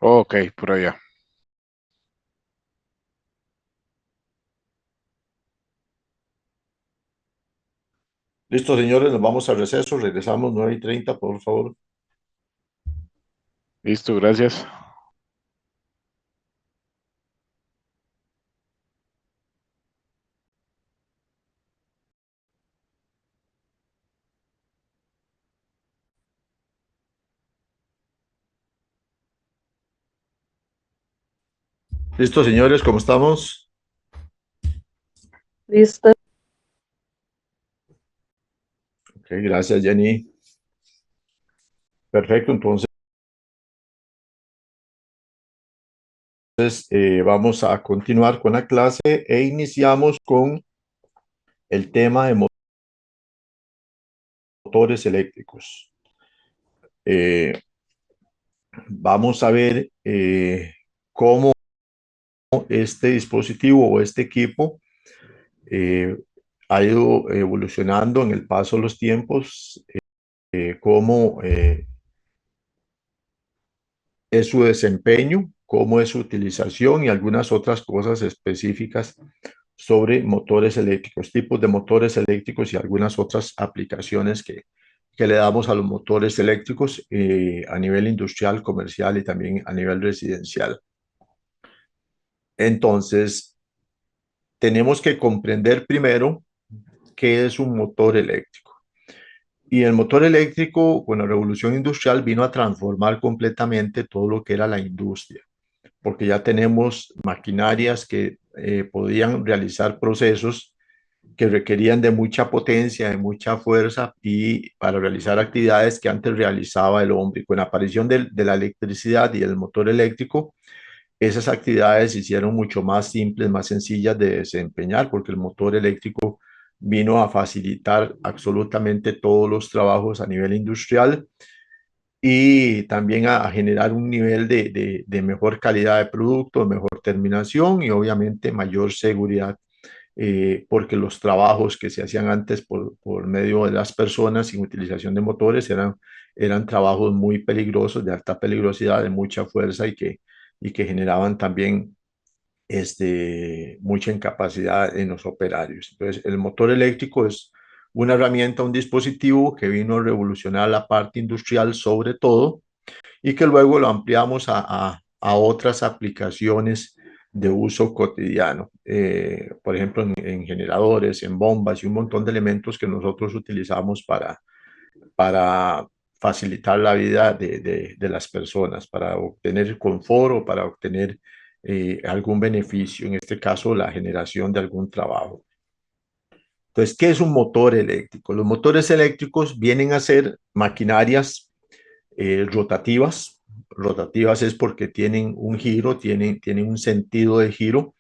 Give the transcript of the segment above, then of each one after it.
Ok, por allá. Listo, señores, nos vamos al receso. Regresamos 9:30, por favor. Listo, gracias. Listo, señores, ¿cómo estamos? Listo. Ok, gracias, Jenny. Perfecto, entonces vamos a continuar con la clase e iniciamos con el tema de motores eléctricos. Eh, Vamos a ver cómo este dispositivo o este equipo eh, ha ido evolucionando en el paso de los tiempos, cómo es su desempeño, cómo es su utilización y algunas otras cosas específicas sobre motores eléctricos, tipos de motores eléctricos y algunas otras aplicaciones que le damos a los motores eléctricos a nivel industrial, comercial y también a nivel residencial. Entonces, tenemos que comprender primero qué es un motor eléctrico. Y el motor eléctrico, con la revolución industrial, vino a transformar completamente todo lo que era la industria, porque ya tenemos maquinarias que podían realizar procesos que requerían de mucha potencia, de mucha fuerza y para realizar actividades que antes realizaba el hombre. Y con la aparición de la electricidad y el motor eléctrico, esas actividades se hicieron mucho más simples, más sencillas de desempeñar, porque el motor eléctrico vino a facilitar absolutamente todos los trabajos a nivel industrial y también a generar un nivel de mejor calidad de producto, mejor terminación y obviamente mayor seguridad, porque los trabajos que se hacían antes por medio de las personas sin utilización de motores eran trabajos muy peligrosos, de alta peligrosidad, de mucha fuerza y que generaban también mucha incapacidad en los operarios. Entonces, el motor eléctrico es una herramienta, un dispositivo que vino a revolucionar la parte industrial sobre todo y que luego lo ampliamos a otras aplicaciones de uso cotidiano, por ejemplo, en generadores, en bombas y un montón de elementos que nosotros utilizamos para facilitar la vida de las personas, para obtener confort o para obtener algún beneficio, en este caso la generación de algún trabajo. Entonces, ¿qué es un motor eléctrico? Los motores eléctricos vienen a ser maquinarias rotativas. Rotativas es porque tienen un giro, tienen un sentido de giro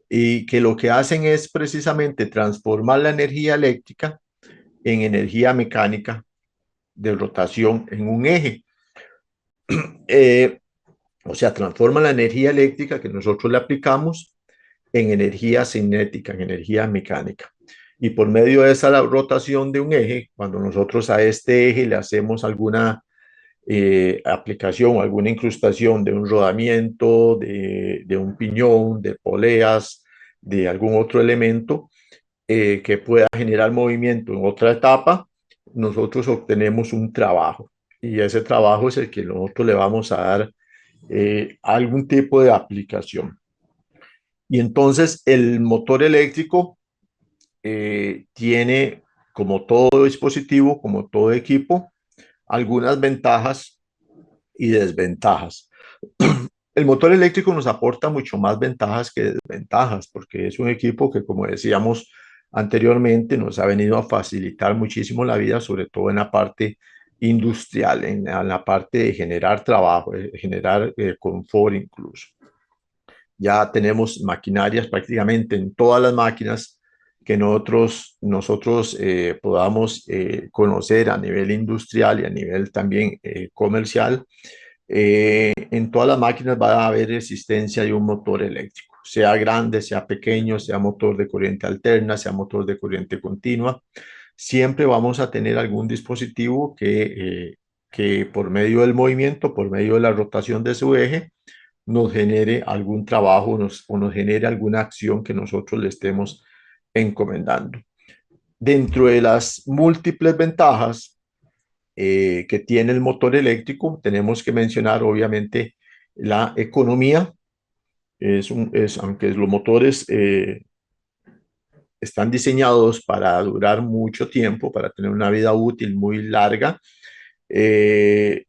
y que lo que hacen es precisamente transformar la energía eléctrica en energía mecánica de rotación en un eje. Eh, o sea, transforma la energía eléctrica que nosotros le aplicamos en energía cinética, en energía mecánica. Y por medio de esa rotación de un eje, cuando nosotros a este eje le hacemos alguna aplicación o alguna incrustación de un rodamiento, de un piñón, de poleas, de algún otro elemento que pueda generar movimiento en otra etapa, nosotros obtenemos un trabajo. Y ese trabajo es el que nosotros le vamos a dar algún tipo de aplicación. Y entonces el motor eléctrico tiene, como todo dispositivo, como todo equipo, algunas ventajas y desventajas. El motor eléctrico nos aporta mucho más ventajas que desventajas, porque es un equipo que, como decíamos anteriormente, nos ha venido a facilitar muchísimo la vida, sobre todo en la parte industrial, en la parte de generar trabajo, de generar confort incluso. Ya tenemos maquinarias prácticamente en todas las máquinas que nosotros podamos conocer a nivel industrial y a nivel también comercial. En todas las máquinas va a haber existencia de un motor eléctrico, sea grande, sea pequeño, sea motor de corriente alterna, sea motor de corriente continua. Siempre vamos a tener algún dispositivo que que por medio del movimiento, por medio de la rotación de su eje, nos genere algún trabajo o nos genere alguna acción que nosotros le estemos encomendando. Dentro de las múltiples ventajas que tiene el motor eléctrico, tenemos que mencionar obviamente la economía. Aunque los motores están diseñados para durar mucho tiempo, para tener una vida útil muy larga,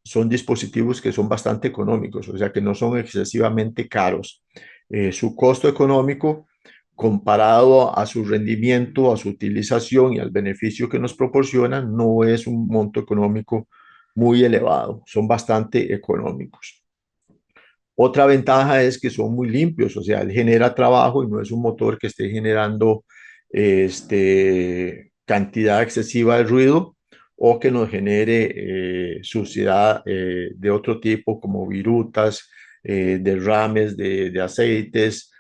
son dispositivos que son bastante económicos, o sea que no son excesivamente caros. Su costo económico comparado a su rendimiento, a su utilización y al beneficio que nos proporcionan, no es un monto económico muy elevado, son bastante económicos. Otra ventaja es que son muy limpios, o sea, él genera trabajo y no es un motor que esté generando cantidad excesiva de ruido o que nos genere suciedad de otro tipo como virutas, derrames de aceites,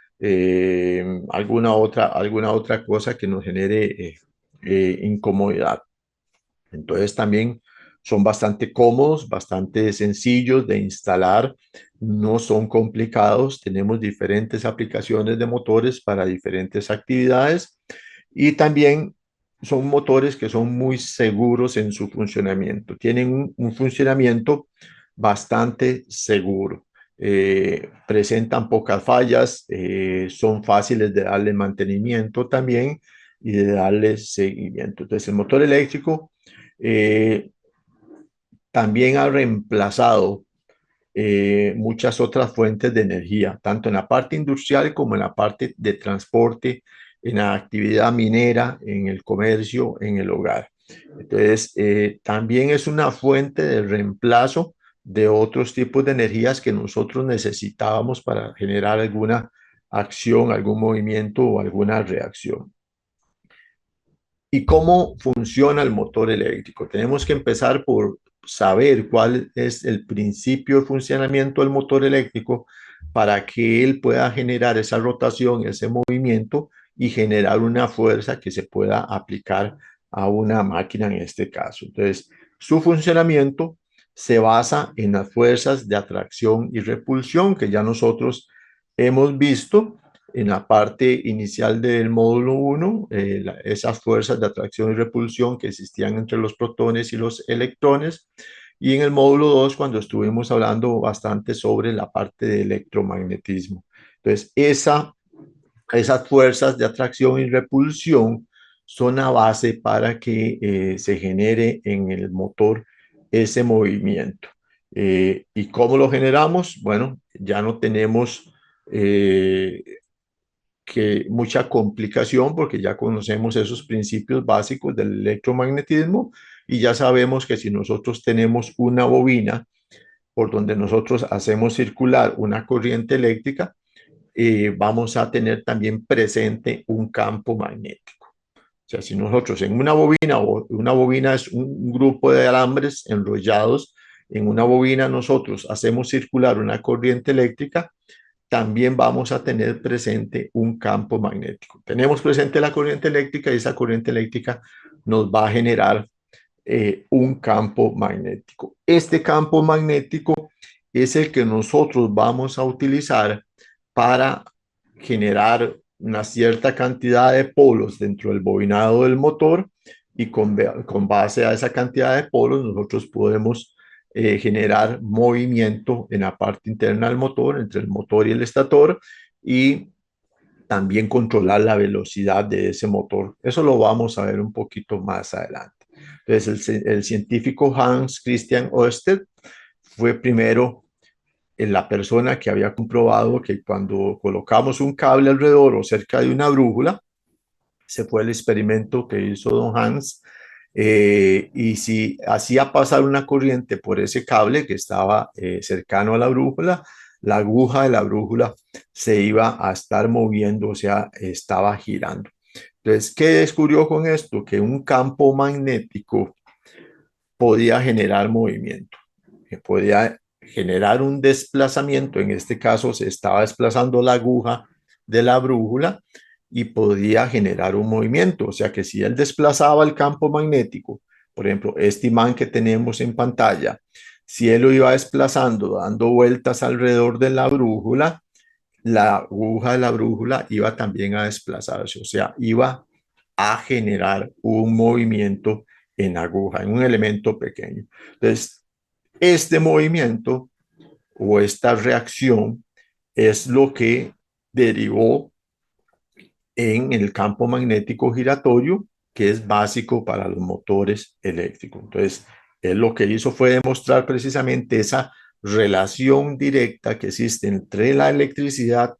alguna otra cosa que nos genere incomodidad. Entonces también son bastante cómodos, bastante sencillos de instalar, no son complicados, tenemos diferentes aplicaciones de motores para diferentes actividades y también son motores que son muy seguros en su funcionamiento, tienen un funcionamiento bastante seguro. Presentan pocas fallas, son fáciles de darle mantenimiento también y de darle seguimiento. Entonces, el motor eléctrico eh, también ha reemplazado muchas otras fuentes de energía, tanto en la parte industrial como en la parte de transporte, en la actividad minera, en el comercio, en el hogar. Entonces, también es una fuente de reemplazo de otros tipos de energías que nosotros necesitábamos para generar alguna acción, algún movimiento o alguna reacción. ¿Y cómo funciona el motor eléctrico? Tenemos que empezar por saber cuál es el principio de funcionamiento del motor eléctrico para que él pueda generar esa rotación, ese movimiento y generar una fuerza que se pueda aplicar a una máquina en este caso. Entonces, su funcionamiento se basa en las fuerzas de atracción y repulsión que ya nosotros hemos visto en la parte inicial del módulo 1, esas fuerzas de atracción y repulsión que existían entre los protones y los electrones, y en el módulo 2, cuando estuvimos hablando bastante sobre la parte de electromagnetismo. Entonces, esas fuerzas de atracción y repulsión son la base para que se genere en el motor ese movimiento. ¿Y cómo lo generamos? Bueno, ya no tenemos que mucha complicación porque ya conocemos esos principios básicos del electromagnetismo y ya sabemos que si nosotros tenemos una bobina por donde nosotros hacemos circular una corriente eléctrica, vamos a tener también presente un campo magnético. O sea, si nosotros en una bobina es un grupo de alambres enrollados, en una bobina nosotros hacemos circular una corriente eléctrica, también vamos a tener presente un campo magnético. Tenemos presente la corriente eléctrica y esa corriente eléctrica nos va a generar un campo magnético. Este campo magnético es el que nosotros vamos a utilizar para generar una cierta cantidad de polos dentro del bobinado del motor y con base a esa cantidad de polos nosotros podemos generar movimiento en la parte interna del motor, entre el motor y el estator, y también controlar la velocidad de ese motor. Eso lo vamos a ver un poquito más adelante. Entonces, el científico Hans Christian Ørsted fue primero la persona que había comprobado que cuando colocamos un cable alrededor o cerca de una brújula, se fue el experimento que hizo don Hans, y si hacía pasar una corriente por ese cable que estaba cercano a la brújula, la aguja de la brújula se iba a estar moviendo, o sea, estaba girando. Entonces, ¿qué descubrió con esto? Que un campo magnético podía generar movimiento, que podía generar un desplazamiento. En este caso, se estaba desplazando la aguja de la brújula y podía generar un movimiento. O sea que si él desplazaba el campo magnético Por ejemplo, este imán que tenemos en pantalla, si él lo iba desplazando, dando vueltas alrededor de la aguja de la brújula iba también a desplazarse, o sea, iba a generar un movimiento en aguja, en un elemento pequeño. Entonces, este movimiento o esta reacción es lo que derivó en el campo magnético giratorio, que es básico para los motores eléctricos. Entonces, él lo que hizo fue demostrar precisamente esa relación directa que existe entre la electricidad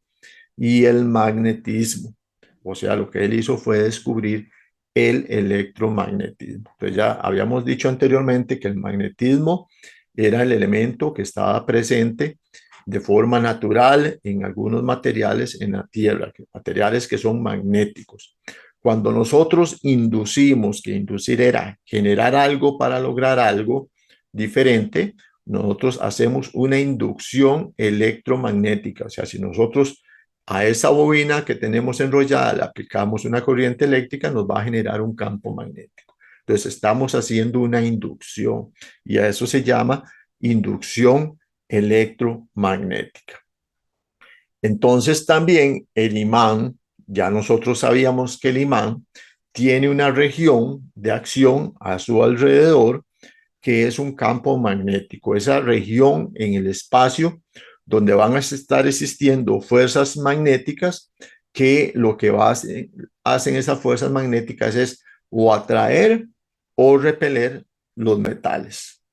y el magnetismo. O sea, lo que él hizo fue descubrir el electromagnetismo. Entonces ya habíamos dicho anteriormente que el magnetismo era el elemento que estaba presente de forma natural en algunos materiales en la Tierra, materiales que son magnéticos. Cuando nosotros inducimos, que inducir era generar algo para lograr algo diferente, nosotros hacemos una inducción electromagnética. O sea, si nosotros a esa bobina que tenemos enrollada le aplicamos una corriente eléctrica, nos va a generar un campo magnético. Entonces estamos haciendo una inducción y a eso se llama inducción electromagnética. Entonces también el imán, ya nosotros sabíamos que el imán tiene una región de acción a su alrededor que es un campo magnético, esa región en el espacio donde van a estar existiendo fuerzas magnéticas que lo que hacen esas fuerzas magnéticas es o atraer o repeler los metales.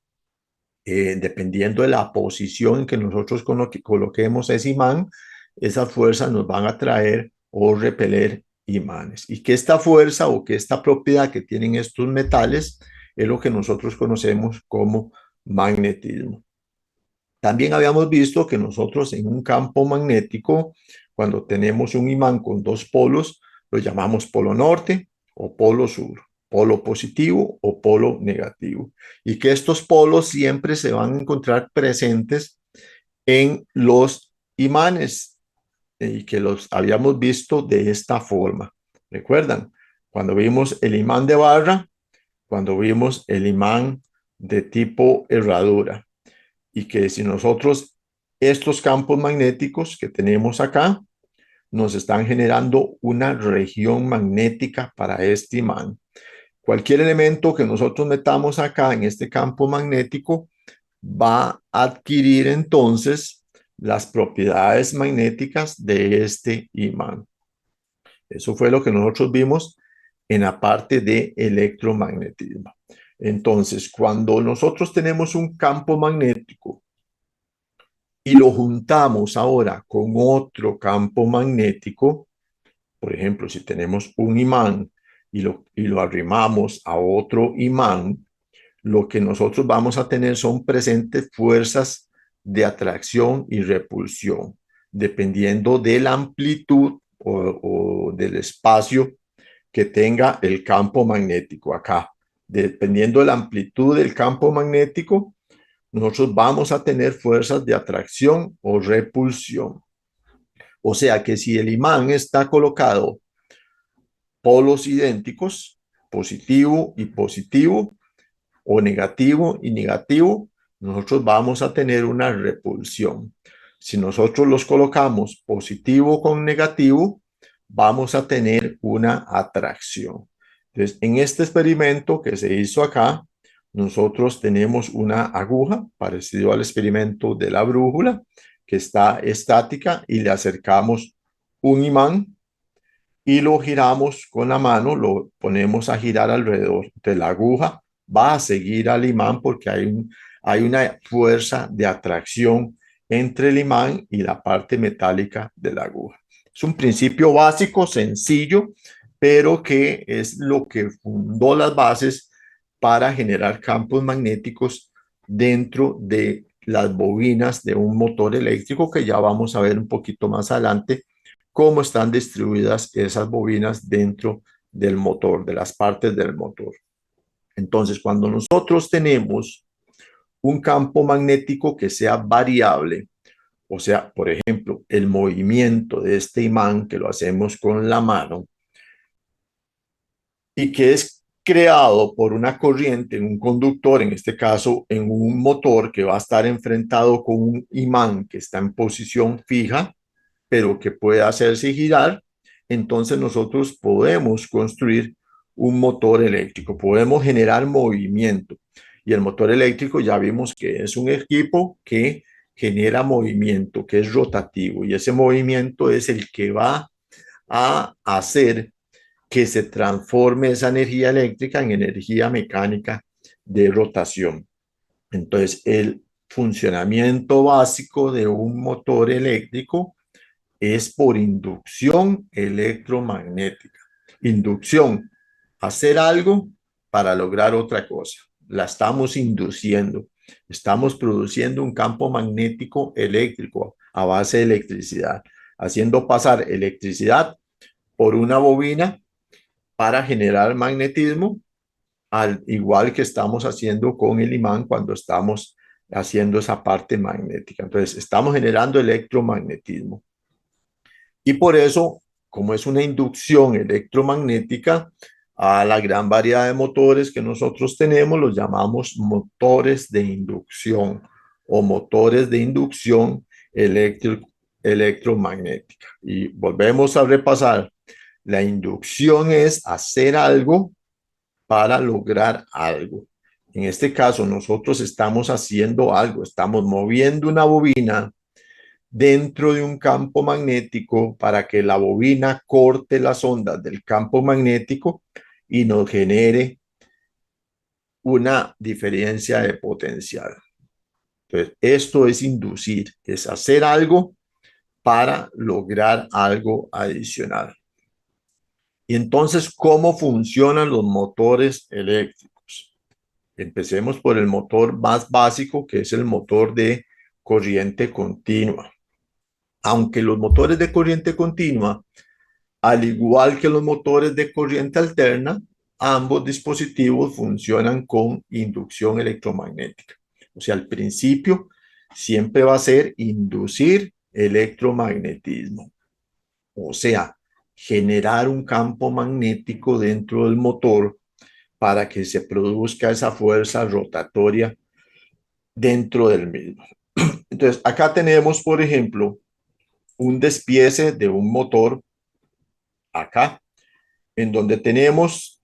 Dependiendo de la posición en que nosotros coloquemos ese imán, esas fuerzas nos van a atraer o repeler imanes. Y que esta fuerza o que esta propiedad que tienen estos metales es lo que nosotros conocemos como magnetismo. También habíamos visto que nosotros en un campo magnético, cuando tenemos un imán con dos polos, lo llamamos polo norte o polo sur, polo positivo o polo negativo. Y que estos polos siempre se van a encontrar presentes en los imanes y que los habíamos visto de esta forma. ¿Recuerdan? Cuando vimos el imán de barra, cuando vimos el imán de tipo herradura y que si nosotros estos campos magnéticos que tenemos acá nos están generando una región magnética para este imán. Cualquier elemento que nosotros metamos acá en este campo magnético va a adquirir entonces las propiedades magnéticas de este imán. Eso fue lo que nosotros vimos en la parte de electromagnetismo. Entonces, cuando nosotros tenemos un campo magnético y lo juntamos ahora con otro campo magnético, por ejemplo, si tenemos un imán y lo arrimamos a otro imán, lo que nosotros vamos a tener son presentes fuerzas de atracción y repulsión, dependiendo de la amplitud o del espacio que tenga el campo magnético acá. Dependiendo de la amplitud del campo magnético, nosotros vamos a tener fuerzas de atracción o repulsión. O sea que si el imán está colocado polos idénticos, positivo y positivo, o negativo y negativo, nosotros vamos a tener una repulsión. Si nosotros los colocamos positivo con negativo, vamos a tener una atracción. Entonces, en este experimento que se hizo acá, nosotros tenemos una aguja parecido al experimento de la brújula que está estática y le acercamos un imán y lo giramos con la mano, lo ponemos a girar alrededor de la aguja, va a seguir al imán porque hay una fuerza de atracción entre el imán y la parte metálica de la aguja. Es un principio básico, sencillo, pero que es lo que fundó las bases para generar campos magnéticos dentro de las bobinas de un motor eléctrico que ya vamos a ver un poquito más adelante cómo están distribuidas esas bobinas dentro del motor, de las partes del motor. Entonces, cuando nosotros tenemos un campo magnético que sea variable, o sea, por ejemplo, el movimiento de este imán que lo hacemos con la mano y que es creado por una corriente en un conductor, en este caso en un motor que va a estar enfrentado con un imán que está en posición fija, pero que puede hacerse girar, entonces nosotros podemos construir un motor eléctrico, podemos generar movimiento. Y el motor eléctrico ya vimos que es un equipo que genera movimiento, que es rotativo, y ese movimiento es el que va a hacer que se transforme esa energía eléctrica en energía mecánica de rotación. Entonces, el funcionamiento básico de un motor eléctrico es por inducción electromagnética. Inducción, hacer algo para lograr otra cosa. La estamos induciendo. Estamos produciendo un campo magnético eléctrico a base de electricidad, haciendo pasar electricidad por una bobina para generar magnetismo, al igual que estamos haciendo con el imán cuando estamos haciendo esa parte magnética. Entonces, estamos generando electromagnetismo. Y por eso, como es una inducción electromagnética, a la gran variedad de motores que nosotros tenemos los llamamos motores de inducción o motores de inducción electromagnética. Y volvemos a repasar. La inducción es hacer algo para lograr algo. En este caso, nosotros estamos haciendo algo, estamos moviendo una bobina dentro de un campo magnético para que la bobina corte las ondas del campo magnético y nos genere una diferencia de potencial. Entonces, esto es inducir, es hacer algo para lograr algo adicional. Y entonces, ¿cómo funcionan los motores eléctricos? Empecemos por el motor más básico, que es el motor de corriente continua. Aunque los motores de corriente continua, al igual que los motores de corriente alterna, ambos dispositivos funcionan con inducción electromagnética. O sea, al principio siempre va a ser inducir electromagnetismo. O sea, generar un campo magnético dentro del motor para que se produzca esa fuerza rotatoria dentro del mismo. Entonces, acá tenemos, por ejemplo, un despiece de un motor acá, en donde tenemos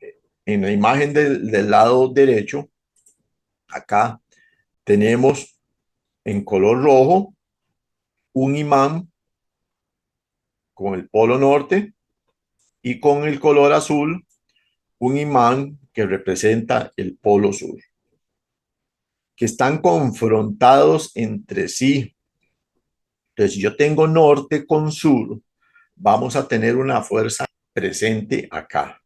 en la imagen del lado derecho, acá tenemos en color rojo un imán con el polo norte y con el color azul un imán que representa el polo sur, que están confrontados entre sí. Entonces, si yo tengo norte con sur, vamos a tener una fuerza presente acá,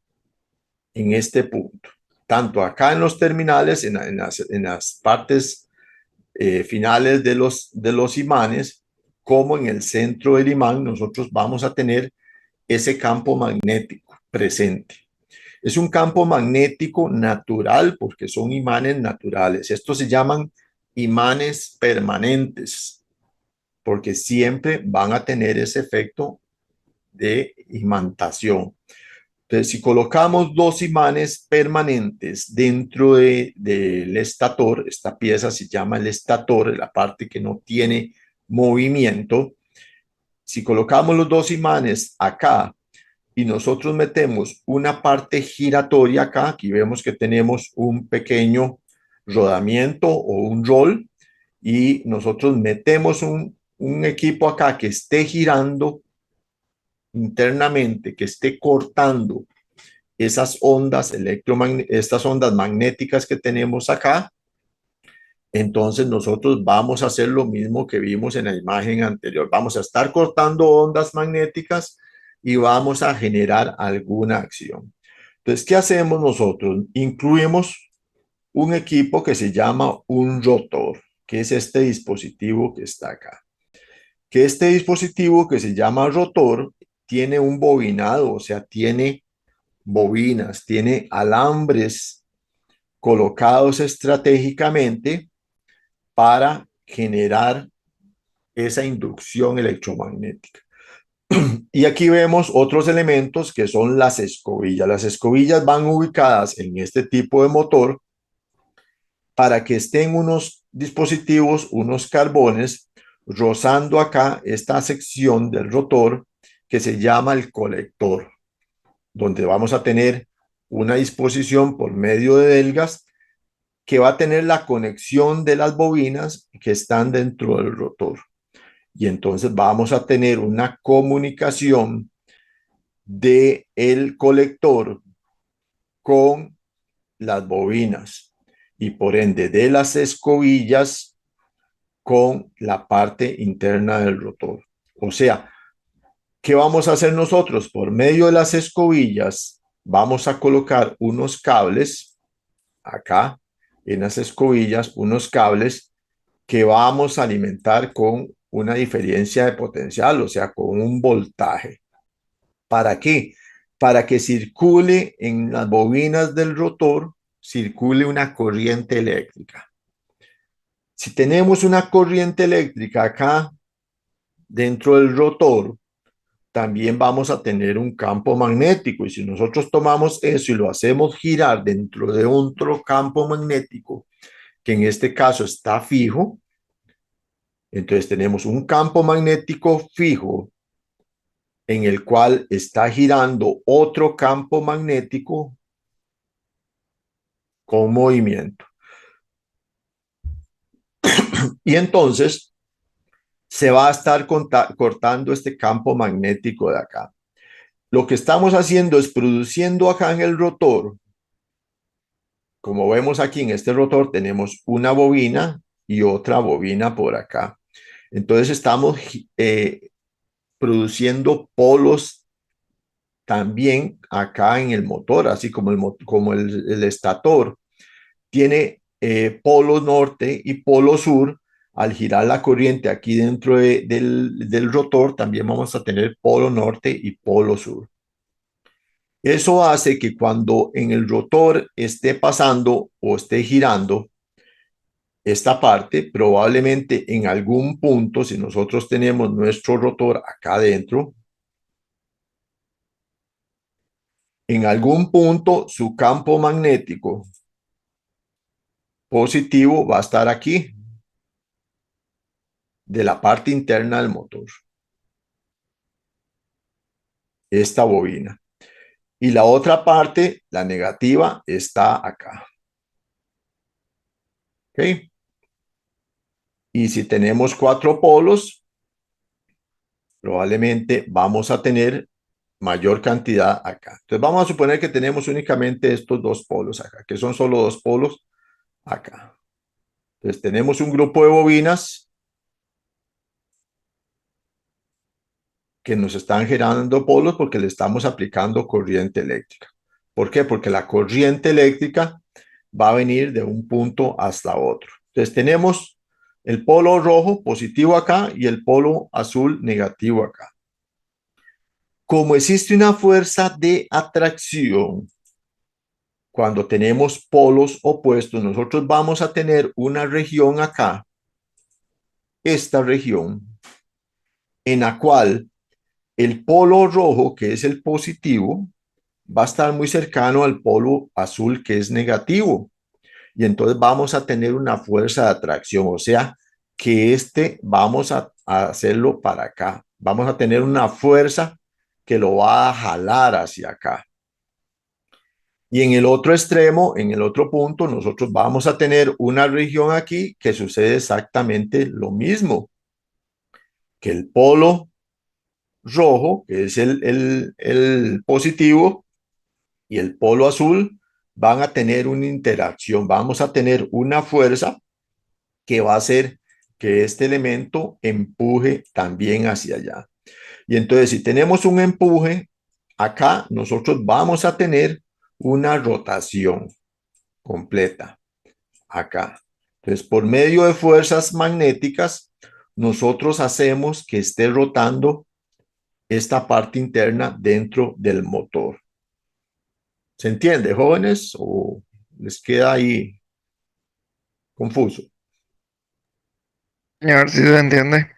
en este punto. Tanto acá en los terminales, en las partes finales de los imanes, como en el centro del imán, nosotros vamos a tener ese campo magnético presente. Es un campo magnético natural porque son imanes naturales. Estos se llaman imanes permanentes porque siempre van a tener ese efecto de imantación. Entonces, si colocamos dos imanes permanentes dentro del estator, esta pieza se llama el estator, la parte que no tiene movimiento. Si colocamos los dos imanes acá y nosotros metemos una parte giratoria acá, aquí vemos que tenemos un pequeño rodamiento o un rol, y nosotros metemos un equipo acá que esté girando internamente, que esté cortando esas ondas estas ondas magnéticas que tenemos acá, entonces nosotros vamos a hacer lo mismo que vimos en la imagen anterior. Vamos a estar cortando ondas magnéticas y vamos a generar alguna acción. Entonces, ¿qué hacemos nosotros? Incluimos un equipo que se llama un rotor, que es este dispositivo que está acá. Que este dispositivo que se llama rotor tiene un bobinado, o sea, tiene bobinas, tiene alambres colocados estratégicamente para generar esa inducción electromagnética. Y aquí vemos otros elementos que son las escobillas. Las escobillas van ubicadas en este tipo de motor para que estén unos dispositivos, unos carbones, rozando acá esta sección del rotor que se llama el colector, donde vamos a tener una disposición por medio de delgas que va a tener la conexión de las bobinas que están dentro del rotor. Y entonces vamos a tener una comunicación de el colector con las bobinas y por ende de las escobillas con la parte interna del rotor. O sea, ¿qué vamos a hacer nosotros? Por medio de las escobillas vamos a colocar unos cables acá en las escobillas, unos cables que vamos a alimentar con una diferencia de potencial, o sea, con un voltaje. ¿Para qué? Para que circule en las bobinas del rotor, circule una corriente eléctrica. Si tenemos una corriente eléctrica acá dentro del rotor, también vamos a tener un campo magnético. Y si nosotros tomamos eso y lo hacemos girar dentro de otro campo magnético, que en este caso está fijo, entonces tenemos un campo magnético fijo en el cual está girando otro campo magnético con movimiento. Y entonces se va a estar cortando este campo magnético de acá. Lo que estamos haciendo es produciendo acá en el rotor, como vemos aquí en este rotor, tenemos una bobina y otra bobina por acá. Entonces estamos produciendo polos también acá en el motor, así como el estator tiene polo norte y polo sur. Al girar la corriente aquí dentro del rotor, también vamos a tener polo norte y polo sur. Eso hace que cuando en el rotor esté pasando o esté girando esta parte, probablemente en algún punto, si nosotros tenemos nuestro rotor acá adentro, en algún punto su campo magnético positivo va a estar aquí, de la parte interna del motor, esta bobina. Y la otra parte, la negativa, está acá. ¿Ok? Y si tenemos cuatro polos, probablemente vamos a tener mayor cantidad acá. Entonces vamos a suponer que tenemos únicamente estos dos polos acá, que son solo dos polos acá. Entonces tenemos un grupo de bobinas que nos están generando polos porque le estamos aplicando corriente eléctrica. ¿Por qué? Porque la corriente eléctrica va a venir de un punto hasta otro. Entonces tenemos el polo rojo positivo acá y el polo azul negativo acá. Como existe una fuerza de atracción, cuando tenemos polos opuestos, nosotros vamos a tener una región acá, esta región, en la cual el polo rojo, que es el positivo, va a estar muy cercano al polo azul, que es negativo. Y entonces vamos a tener una fuerza de atracción, o sea, que vamos a hacerlo para acá. Vamos a tener una fuerza que lo va a jalar hacia acá. Y en el otro extremo, en el otro punto, nosotros vamos a tener una región aquí que sucede exactamente lo mismo, que el polo rojo, que es el positivo, y el polo azul van a tener una interacción, vamos a tener una fuerza que va a hacer que este elemento empuje también hacia allá. Y entonces, si tenemos un empuje, acá nosotros vamos a tener una rotación completa, acá. Entonces, por medio de fuerzas magnéticas, nosotros hacemos que esté rotando esta parte interna dentro del motor. ¿Se entiende, jóvenes? ¿O les queda ahí confuso? A ver si se entiende.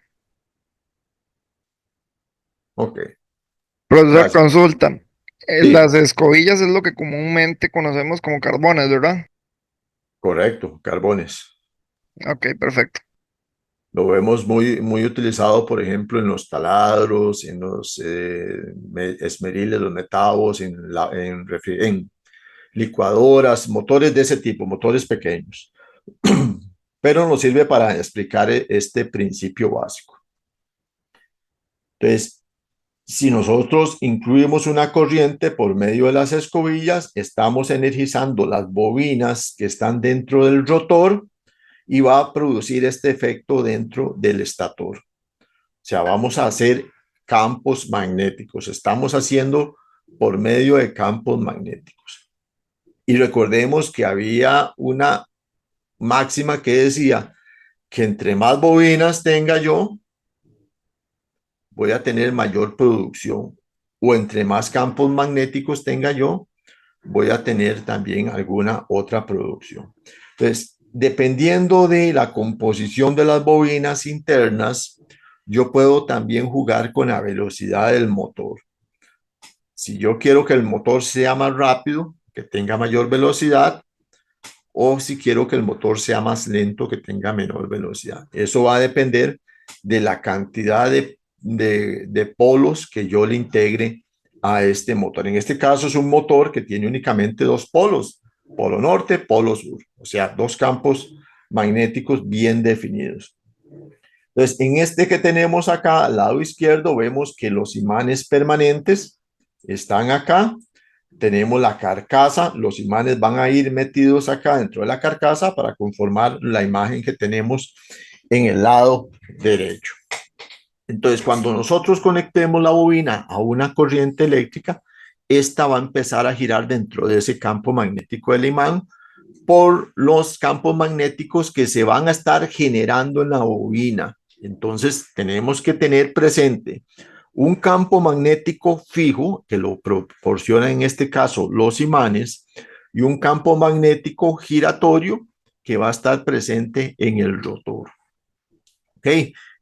Ok, Profesor, gracias. consulta. Las Dígame. escobillas es lo que comúnmente conocemos como carbones, ¿verdad? Correcto, carbones. Ok, perfecto. Lo vemos muy utilizado, por ejemplo, en los taladros, en los esmeriles, los metavos, en licuadoras, motores de ese tipo, motores pequeños. Pero nos sirve para explicar este principio básico. Entonces, si nosotros incluimos una corriente por medio de las escobillas, estamos energizando las bobinas que están dentro del rotor y va a producir este efecto dentro del estator. O sea, vamos a hacer campos magnéticos. Estamos haciendo por medio de campos magnéticos. Y recordemos que había una máxima que decía que entre más bobinas tenga yo, voy a tener mayor producción. O entre más campos magnéticos tenga yo, voy a tener también alguna otra producción. Entonces, dependiendo de la composición de las bobinas internas, yo puedo también jugar con la velocidad del motor. Si yo quiero que el motor sea más rápido, que tenga mayor velocidad, o si quiero que el motor sea más lento, que tenga menor velocidad. Eso va a depender de la cantidad de polos que yo le integre a este motor. En este caso es un motor que tiene únicamente dos polos, polo norte, polo sur, o sea, dos campos magnéticos bien definidos. Entonces, en este que tenemos acá, al lado izquierdo, vemos que los imanes permanentes están acá. Tenemos la carcasa, los imanes van a ir metidos acá dentro de la carcasa para conformar la imagen que tenemos en el lado derecho. Entonces, cuando nosotros conectemos la bobina a una corriente eléctrica, esta va a empezar a girar dentro de ese campo magnético del imán por los campos magnéticos que se van a estar generando en la bobina. Entonces, tenemos que tener presente un campo magnético fijo, que lo proporcionan en este caso los imanes, y un campo magnético giratorio que va a estar presente en el rotor. ¿Ok?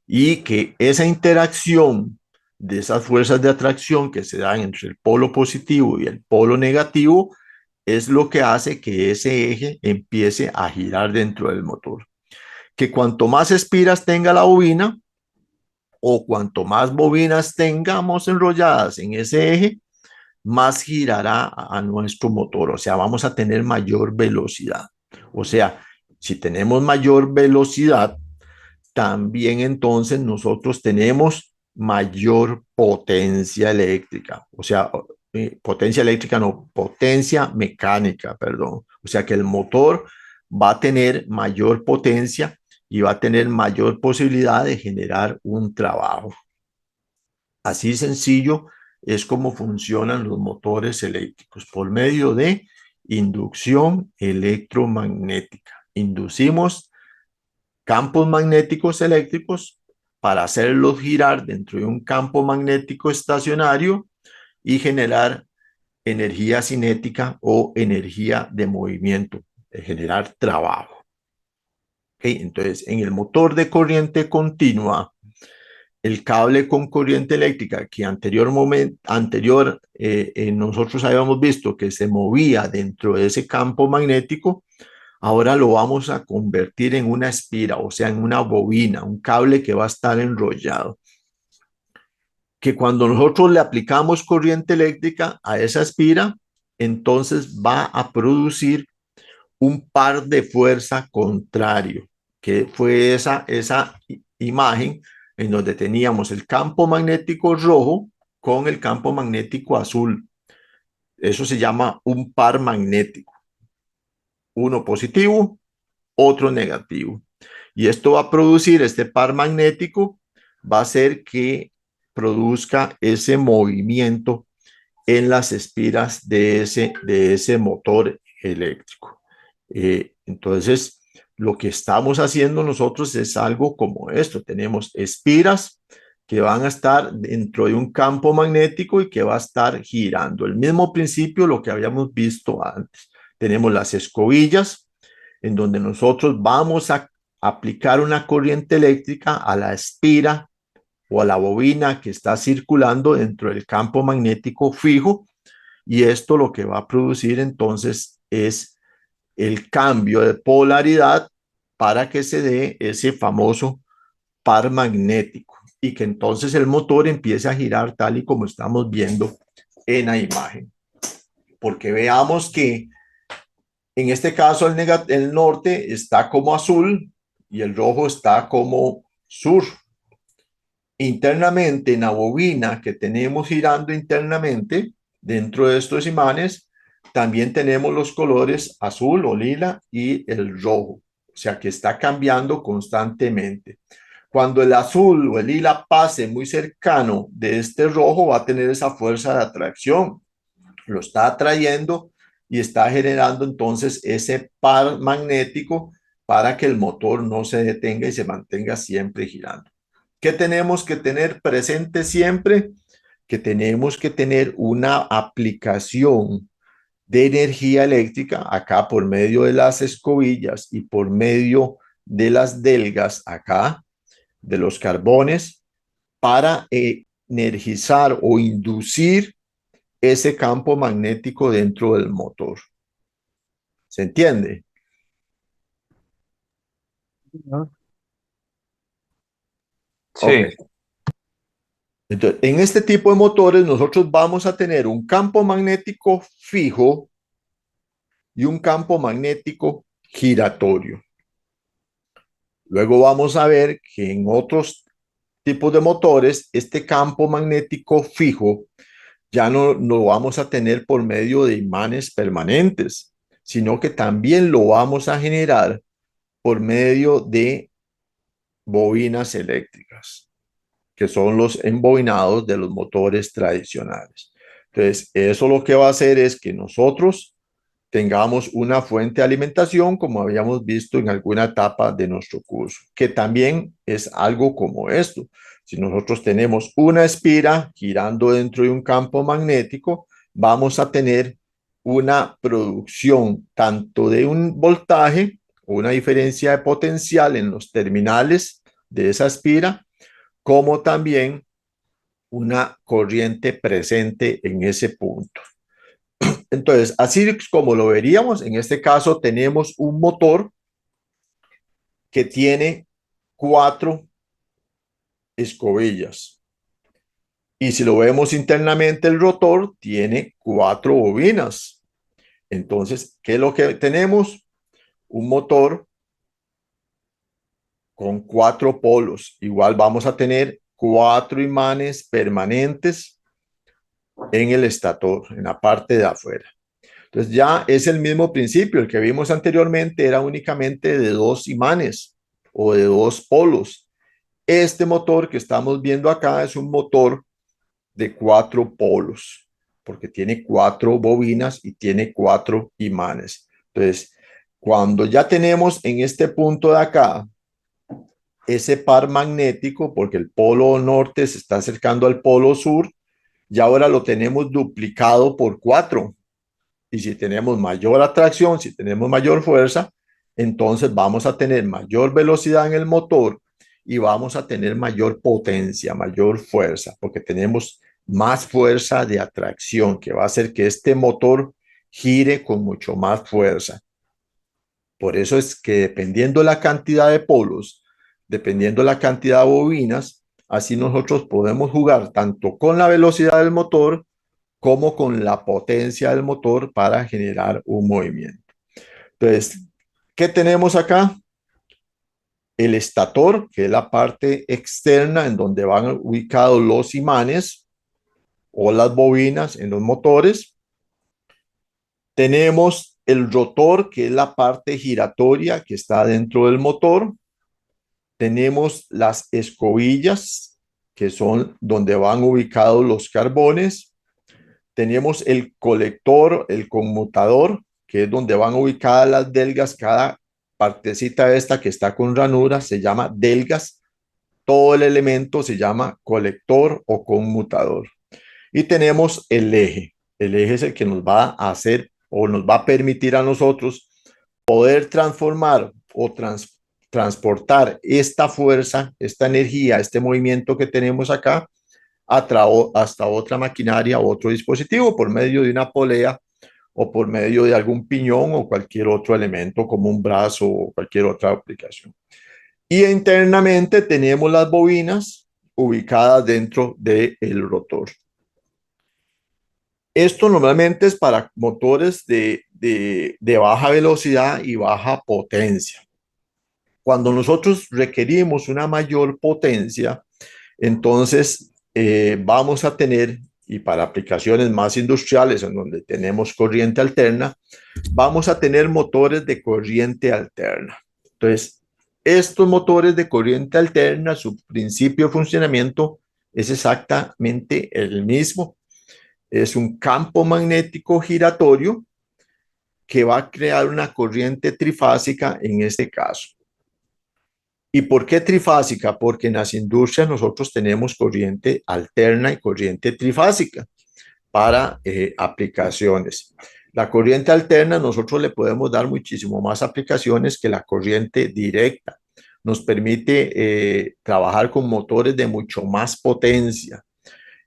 Y que esa interacción de esas fuerzas de atracción que se dan entre el polo positivo y el polo negativo es lo que hace que ese eje empiece a girar dentro del motor. Que cuanto más espiras tenga la bobina o cuanto más bobinas tengamos enrolladas en ese eje, más girará a nuestro motor. O sea, vamos a tener mayor velocidad. O sea, si tenemos mayor velocidad, también entonces nosotros tenemos mayor potencia eléctrica. O sea, potencia eléctrica no, potencia mecánica, perdón. O sea que el motor va a tener mayor potencia y va a tener mayor posibilidad de generar un trabajo. Así sencillo es como funcionan los motores eléctricos por medio de inducción electromagnética. Inducimos campos magnéticos eléctricos para hacerlos girar dentro de un campo magnético estacionario y generar energía cinética o energía de movimiento, de generar trabajo. ¿Okay? Entonces, en el motor de corriente continua, el cable con corriente eléctrica que nosotros habíamos visto que se movía dentro de ese campo magnético, ahora lo vamos a convertir en una espira, o sea, en una bobina, un cable que va a estar enrollado. Que cuando nosotros le aplicamos corriente eléctrica a esa espira, entonces va a producir un par de fuerza contrario, que fue esa imagen en donde teníamos el campo magnético rojo con el campo magnético azul. Eso se llama un par magnético, uno positivo, otro negativo. Y esto va a producir, este par magnético va a hacer que produzca ese movimiento en las espiras de ese motor eléctrico. Entonces, lo que estamos haciendo nosotros es algo como esto. Tenemos espiras que van a estar dentro de un campo magnético y que va a estar girando. El mismo principio, lo que habíamos visto antes. Tenemos las escobillas, en donde nosotros vamos a aplicar una corriente eléctrica a la espira o a la bobina que está circulando dentro del campo magnético fijo, y esto lo que va a producir entonces es el cambio de polaridad para que se dé ese famoso par magnético y que entonces el motor empiece a girar tal y como estamos viendo en la imagen. Porque veamos que en este caso el norte está como azul y el rojo está como sur. Internamente en la bobina que tenemos girando internamente dentro de estos imanes, también tenemos los colores azul o lila y el rojo, o sea que está cambiando constantemente. Cuando el azul o el lila pase muy cercano de este rojo, va a tener esa fuerza de atracción, lo está atrayendo y está generando entonces ese par magnético para que el motor no se detenga y se mantenga siempre girando. ¿Qué tenemos que tener presente siempre? Que tenemos que tener una aplicación de energía eléctrica acá por medio de las escobillas y por medio de las delgas acá, de los carbones, para energizar o inducir ese campo magnético dentro del motor. ¿Se entiende? ¿no? Ok. Sí, Entonces, en este tipo de motores nosotros vamos a tener un campo magnético fijo y un campo magnético giratorio. Luego vamos a ver que en otros tipos de motores, este campo magnético fijo ya no lo vamos a tener por medio de imanes permanentes, sino que también lo vamos a generar por medio de bobinas eléctricas, que son los embobinados de los motores tradicionales. Entonces, eso lo que va a hacer es que nosotros tengamos una fuente de alimentación, como habíamos visto en alguna etapa de nuestro curso, que también es algo como esto. Si nosotros tenemos una espira girando dentro de un campo magnético, vamos a tener una producción tanto de un voltaje o una diferencia de potencial en los terminales de esa espira, como también una corriente presente en ese punto. Entonces, así como lo veríamos, en este caso tenemos un motor que tiene 4 escobillas. Y si lo vemos internamente, el rotor tiene 4 bobinas. Entonces, ¿qué es lo que tenemos? Un motor con 4 polos. Igual vamos a tener 4 imanes permanentes en el estator, en la parte de afuera. Entonces ya es el mismo principio. El que vimos anteriormente era únicamente de 2 imanes o de 2 polos. Este motor que estamos viendo acá es un motor de 4 polos, porque tiene 4 bobinas y tiene 4 imanes. Entonces, cuando ya tenemos en este punto de acá ese par magnético, porque el polo norte se está acercando al polo sur, ya ahora lo tenemos duplicado por 4. Y si tenemos mayor atracción, si tenemos mayor fuerza, entonces vamos a tener mayor velocidad en el motor y vamos a tener mayor potencia, mayor fuerza, porque tenemos más fuerza de atracción que va a hacer que este motor gire con mucho más fuerza. Por eso es que dependiendo la cantidad de polos, dependiendo la cantidad de bobinas, así nosotros podemos jugar tanto con la velocidad del motor como con la potencia del motor para generar un movimiento. Entonces, ¿qué tenemos acá? El estator, que es la parte externa en donde van ubicados los imanes o las bobinas en los motores. Tenemos el rotor, que es la parte giratoria que está dentro del motor. Tenemos las escobillas, que son donde van ubicados los carbones. Tenemos el colector, el conmutador, que es donde van ubicadas las delgas. Cada partecita esta que está con ranura se llama delgas. Todo el elemento se llama colector o conmutador. Y tenemos el eje. El eje es el que nos va a hacer o nos va a permitir a nosotros poder transformar o transportar esta fuerza, esta energía, este movimiento que tenemos acá hasta otra maquinaria o otro dispositivo por medio de una polea o por medio de algún piñón o cualquier otro elemento como un brazo o cualquier otra aplicación. Y internamente tenemos las bobinas ubicadas dentro del rotor. Esto normalmente es para motores de baja velocidad y baja potencia. Cuando nosotros requerimos una mayor potencia, entonces vamos a tener, y para aplicaciones más industriales en donde tenemos corriente alterna, vamos a tener motores de corriente alterna. Entonces, estos motores de corriente alterna, su principio de funcionamiento es exactamente el mismo. Es un campo magnético giratorio que va a crear una corriente trifásica en este caso. ¿Y por qué trifásica? Porque en las industrias nosotros tenemos corriente alterna y corriente trifásica para aplicaciones. La corriente alterna nosotros le podemos dar muchísimo más aplicaciones que la corriente directa. Nos permite trabajar con motores de mucho más potencia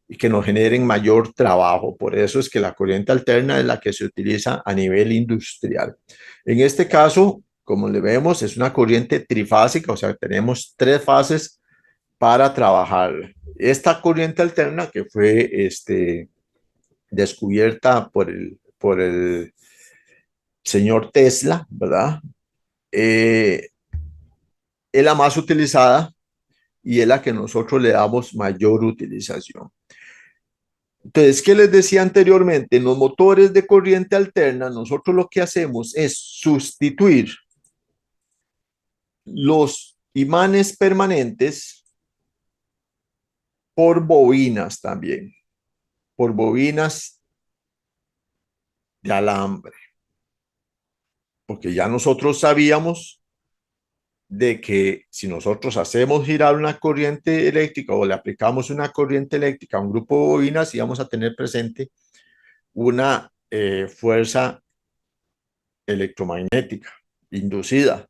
y que nos generen mayor trabajo. Por eso es que la corriente alterna es la que se utiliza a nivel industrial. En este caso, como le vemos, es una corriente trifásica, o sea, tenemos tres fases para trabajar. Esta corriente alterna que fue descubierta por el señor Tesla, ¿verdad? Es la más utilizada y es la que nosotros le damos mayor utilización. Entonces, ¿qué les decía anteriormente? En los motores de corriente alterna, nosotros lo que hacemos es sustituir los imanes permanentes por bobinas también, por bobinas de alambre, porque ya nosotros sabíamos de que si nosotros hacemos girar una corriente eléctrica o le aplicamos una corriente eléctrica a un grupo de bobinas, íbamos a tener presente una fuerza electromagnética inducida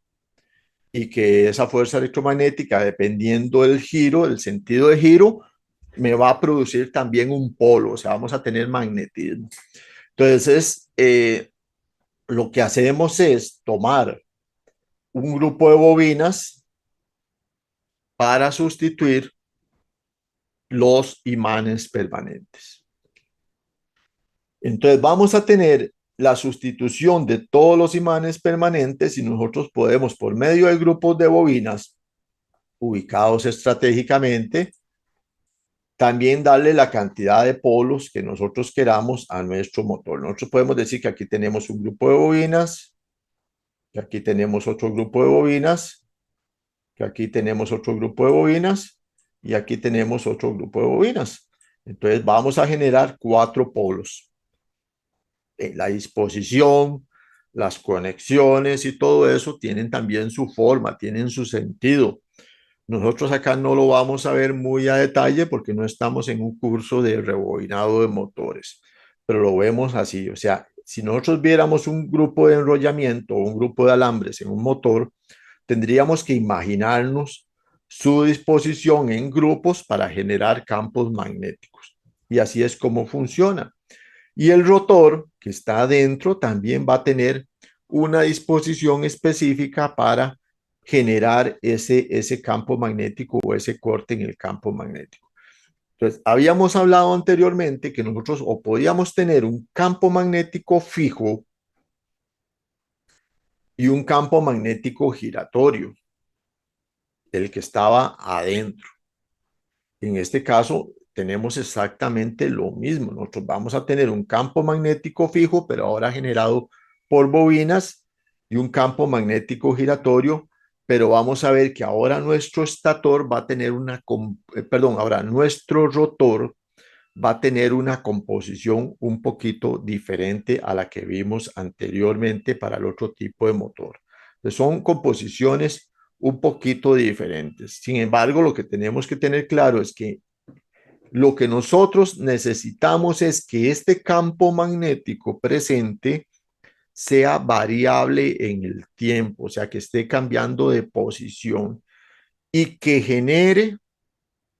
y que esa fuerza electromagnética, dependiendo del giro, el sentido de giro, me va a producir también un polo, o sea, vamos a tener magnetismo. Entonces, lo que hacemos es tomar un grupo de bobinas para sustituir los imanes permanentes. Entonces, vamos a tener la sustitución de todos los imanes permanentes y nosotros podemos, por medio de grupos de bobinas ubicados estratégicamente, también darle la cantidad de polos que nosotros queramos a nuestro motor. Nosotros podemos decir que aquí tenemos un grupo de bobinas, que aquí tenemos otro grupo de bobinas, que aquí tenemos otro grupo de bobinas y aquí tenemos otro grupo de bobinas. Entonces vamos a generar 4 polos. La disposición, las conexiones y todo eso tienen también su forma, tienen su sentido. Nosotros acá no lo vamos a ver muy a detalle porque no estamos en un curso de rebobinado de motores, pero lo vemos así. O sea, si nosotros viéramos un grupo de enrollamiento o un grupo de alambres en un motor, tendríamos que imaginarnos su disposición en grupos para generar campos magnéticos. Y así es como funciona. Y el rotor que está adentro también va a tener una disposición específica para generar ese campo magnético o ese corte en el campo magnético. Entonces, habíamos hablado anteriormente que nosotros o podíamos tener un campo magnético fijo y un campo magnético giratorio, el que estaba adentro. En este caso, tenemos exactamente lo mismo. Nosotros vamos a tener un campo magnético fijo, pero ahora generado por bobinas y un campo magnético giratorio, pero vamos a ver que ahora nuestro estator va a tener ahora nuestro rotor va a tener una composición un poquito diferente a la que vimos anteriormente para el otro tipo de motor. Entonces, son composiciones un poquito diferentes. Sin embargo, lo que tenemos que tener claro es que lo que nosotros necesitamos es que este campo magnético presente sea variable en el tiempo, o sea, que esté cambiando de posición y que genere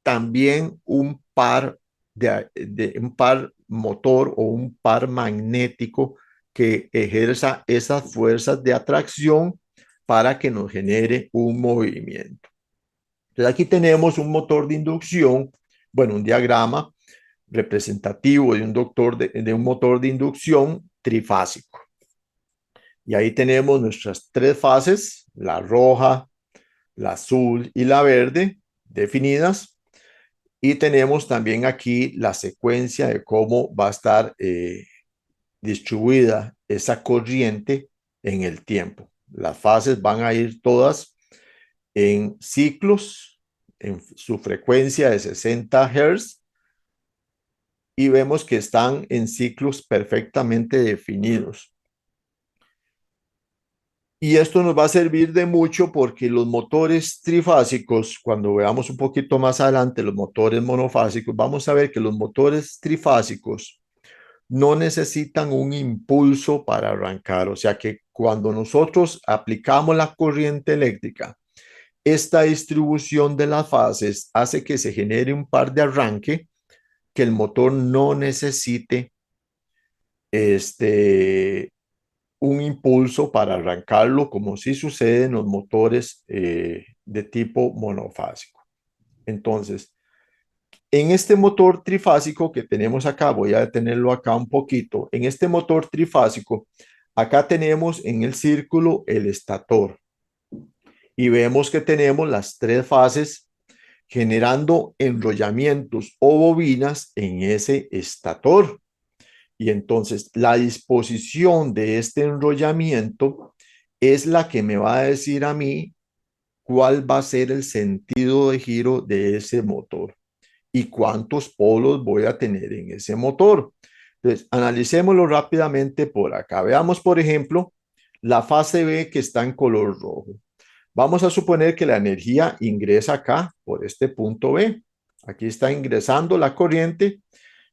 también un par un par motor o un par magnético que ejerza esas fuerzas de atracción para que nos genere un movimiento. Entonces aquí tenemos un motor de inducción, bueno, un diagrama representativo de de un motor de inducción trifásico. Y ahí tenemos nuestras tres fases, la roja, la azul y la verde, definidas. Y tenemos también aquí la secuencia de cómo va a estar distribuida esa corriente en el tiempo. Las fases van a ir todas en ciclos, en su frecuencia de 60 Hz, y vemos que están en ciclos perfectamente definidos. Y esto nos va a servir de mucho porque los motores trifásicos, cuando veamos un poquito más adelante los motores monofásicos, vamos a ver que los motores trifásicos no necesitan un impulso para arrancar. O sea que cuando nosotros aplicamos la corriente eléctrica, esta distribución de las fases hace que se genere un par de arranque que el motor no necesite este, un impulso para arrancarlo, como sí sucede en los motores de tipo monofásico. Entonces, en este motor trifásico que tenemos acá, voy a detenerlo acá un poquito, en este motor trifásico, acá tenemos en el círculo el estator y vemos que tenemos las tres fases generando enrollamientos o bobinas en ese estator. Y entonces la disposición de este enrollamiento es la que me va a decir a mí cuál va a ser el sentido de giro de ese motor y cuántos polos voy a tener en ese motor. Entonces, analicémoslo rápidamente por acá. Veamos, por ejemplo, la fase B que está en color rojo. Vamos a suponer que la energía ingresa acá por este punto B. Aquí está ingresando la corriente,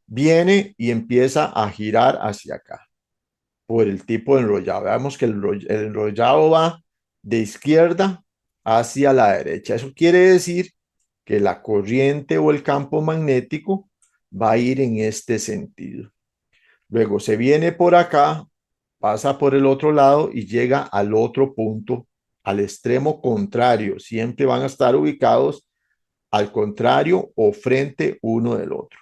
viene y empieza a girar hacia acá por el tipo de enrollado. Veamos que el enrollado va de izquierda hacia la derecha. Eso quiere decir que la corriente o el campo magnético va a ir en este sentido. Luego se viene por acá, pasa por el otro lado y llega al otro punto, al extremo contrario. Siempre van a estar ubicados al contrario o frente uno del otro.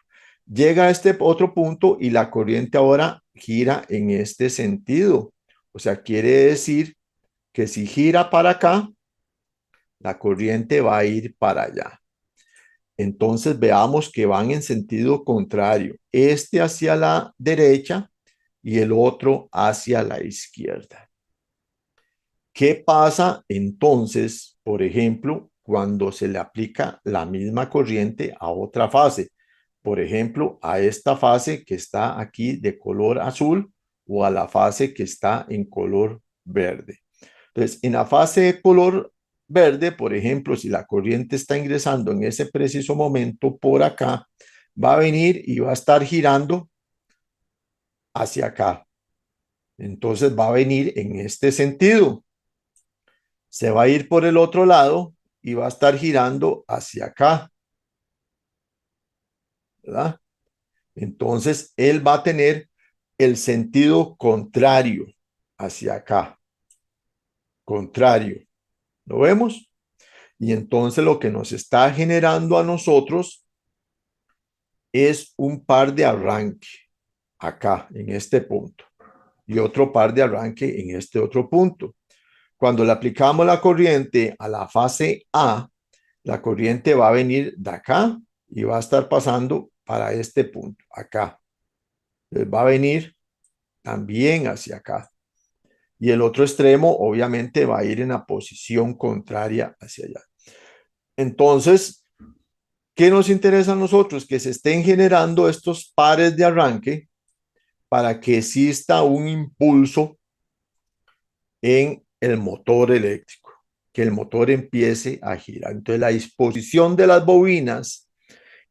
Llega a este otro punto y la corriente ahora gira en este sentido. O sea, quiere decir que si gira para acá, la corriente va a ir para allá. Entonces veamos que van en sentido contrario, este hacia la derecha y el otro hacia la izquierda. ¿Qué pasa entonces, por ejemplo, cuando se le aplica la misma corriente a otra fase? Por ejemplo, a esta fase que está aquí de color azul o a la fase que está en color verde. Entonces, en la fase de color verde, por ejemplo, si la corriente está ingresando en ese preciso momento por acá, va a venir y va a estar girando hacia acá. Entonces va a venir en este sentido. Se va a ir por el otro lado y va a estar girando hacia acá, ¿verdad? Entonces él va a tener el sentido contrario hacia acá, contrario. ¿Lo vemos? Y entonces lo que nos está generando a nosotros es un par de arranque acá, en este punto, y otro par de arranque en este otro punto. Cuando le aplicamos la corriente a la fase A, la corriente va a venir de acá y va a estar pasando para este punto, acá. Entonces va a venir también hacia acá. Y el otro extremo obviamente va a ir en la posición contraria hacia allá. Entonces, ¿qué nos interesa a nosotros? Que se estén generando estos pares de arranque para que exista un impulso en el motor eléctrico, que el motor empiece a girar. Entonces, la disposición de las bobinas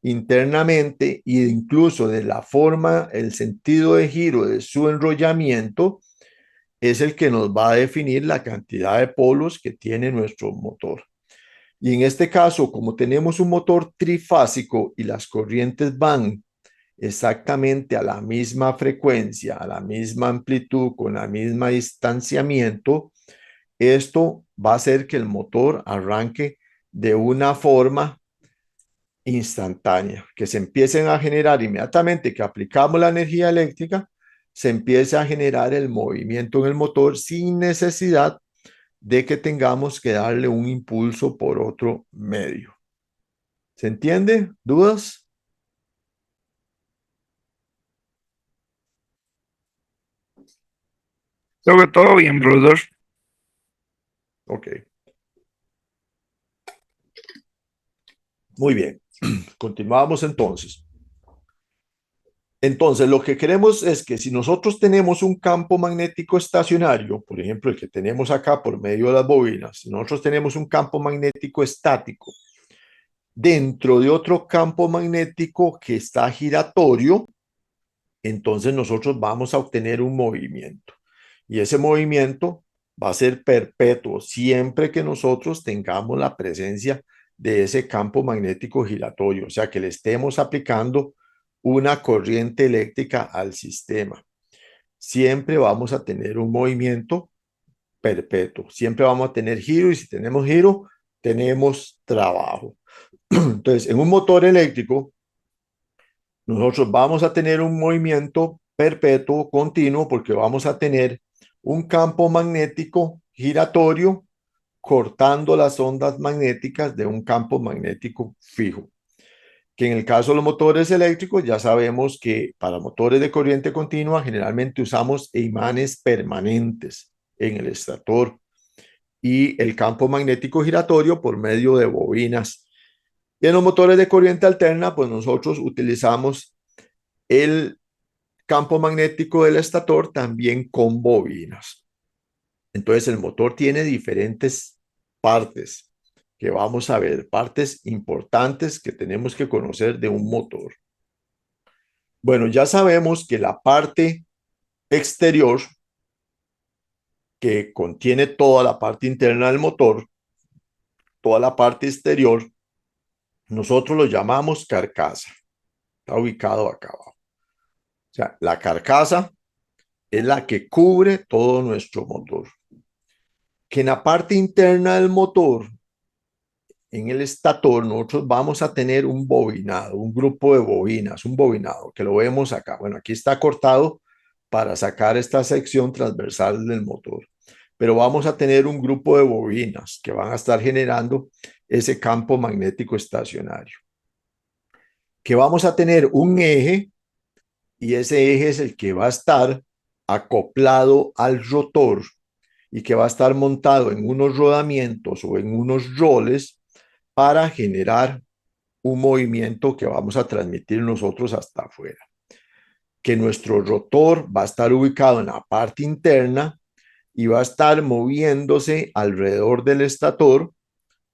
internamente e incluso de la forma, el sentido de giro de su enrollamiento es el que nos va a definir la cantidad de polos que tiene nuestro motor. Y en este caso, como tenemos un motor trifásico y las corrientes van exactamente a la misma frecuencia, a la misma amplitud, con la misma distanciamiento, esto va a hacer que el motor arranque de una forma instantánea, que se empiecen a generar inmediatamente que aplicamos la energía eléctrica, se empieza a generar el movimiento en el motor sin necesidad de que tengamos que darle un impulso por otro medio. ¿Se entiende? ¿Dudas? Creo que todo bien, brother. Ok, muy bien. Continuamos entonces. Entonces, lo que queremos es que si nosotros tenemos un campo magnético estacionario, por ejemplo, el que tenemos acá por medio de las bobinas, si nosotros tenemos un campo magnético estático dentro de otro campo magnético que está giratorio, entonces nosotros vamos a obtener un movimiento. Y ese movimiento va a ser perpetuo siempre que nosotros tengamos la presencia de ese campo magnético giratorio, o sea, que le estemos aplicando una corriente eléctrica al sistema. Siempre vamos a tener un movimiento perpetuo, siempre vamos a tener giro y si tenemos giro, tenemos trabajo. Entonces, en un motor eléctrico, nosotros vamos a tener un movimiento perpetuo, continuo, porque vamos a tener un campo magnético giratorio cortando las ondas magnéticas de un campo magnético fijo. Que en el caso de los motores eléctricos, ya sabemos que para motores de corriente continua generalmente usamos imanes permanentes en el estator y el campo magnético giratorio por medio de bobinas. Y en los motores de corriente alterna, pues nosotros utilizamos el campo magnético del estator también con bobinas. Entonces el motor tiene diferentes partes que vamos a ver, partes importantes que tenemos que conocer de un motor. Bueno, ya sabemos que la parte exterior, que contiene toda la parte interna del motor, toda la parte exterior, nosotros lo llamamos carcasa. Está ubicado acá abajo. O sea, la carcasa es la que cubre todo nuestro motor. Que en la parte interna del motor, en el estator, nosotros vamos a tener un bobinado, un grupo de bobinas, un bobinado, que lo vemos acá. Bueno, aquí está cortado para sacar esta sección transversal del motor. Pero vamos a tener un grupo de bobinas que van a estar generando ese campo magnético estacionario. Que vamos a tener un eje y ese eje es el que va a estar acoplado al rotor y que va a estar montado en unos rodamientos o en unos roles para generar un movimiento que vamos a transmitir nosotros hasta afuera. Que nuestro rotor va a estar ubicado en la parte interna y va a estar moviéndose alrededor del estator,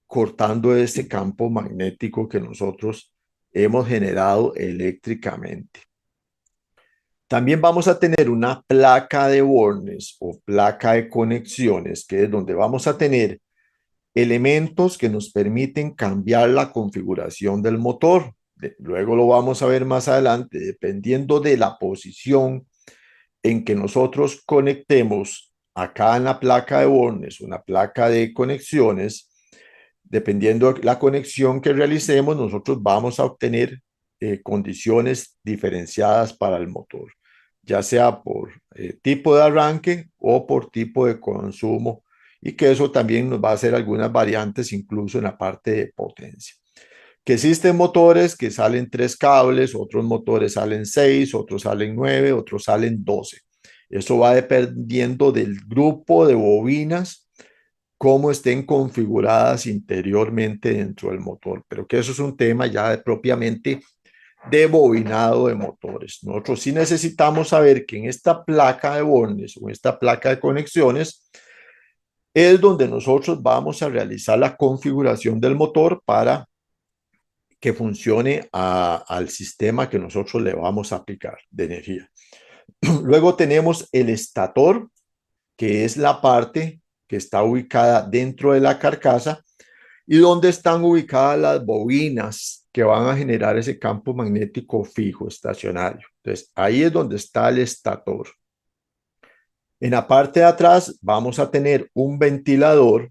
cortando ese campo magnético que nosotros hemos generado eléctricamente. También vamos a tener una placa de bornes o placa de conexiones, que es donde vamos a tener elementos que nos permiten cambiar la configuración del motor. Luego lo vamos a ver más adelante, dependiendo de la posición en que nosotros conectemos acá en la placa de bornes, una placa de conexiones, dependiendo de la conexión que realicemos, nosotros vamos a obtener condiciones diferenciadas para el motor, ya sea por tipo de arranque o por tipo de consumo, y que eso también nos va a hacer algunas variantes incluso en la parte de potencia. Que existen motores que salen 3 cables, otros motores salen 6, otros salen 9, otros salen 12. Eso va dependiendo del grupo de bobinas, cómo estén configuradas interiormente dentro del motor, pero que eso es un tema ya propiamente de bobinado de motores. Nosotros sí necesitamos saber que en esta placa de bornes o en esta placa de conexiones es donde nosotros vamos a realizar la configuración del motor para que funcione al sistema que nosotros le vamos a aplicar de energía. Luego tenemos el estator, que es la parte que está ubicada dentro de la carcasa y donde están ubicadas las bobinas que van a generar ese campo magnético fijo, estacionario. Entonces, ahí es donde está el estator. En la parte de atrás vamos a tener un ventilador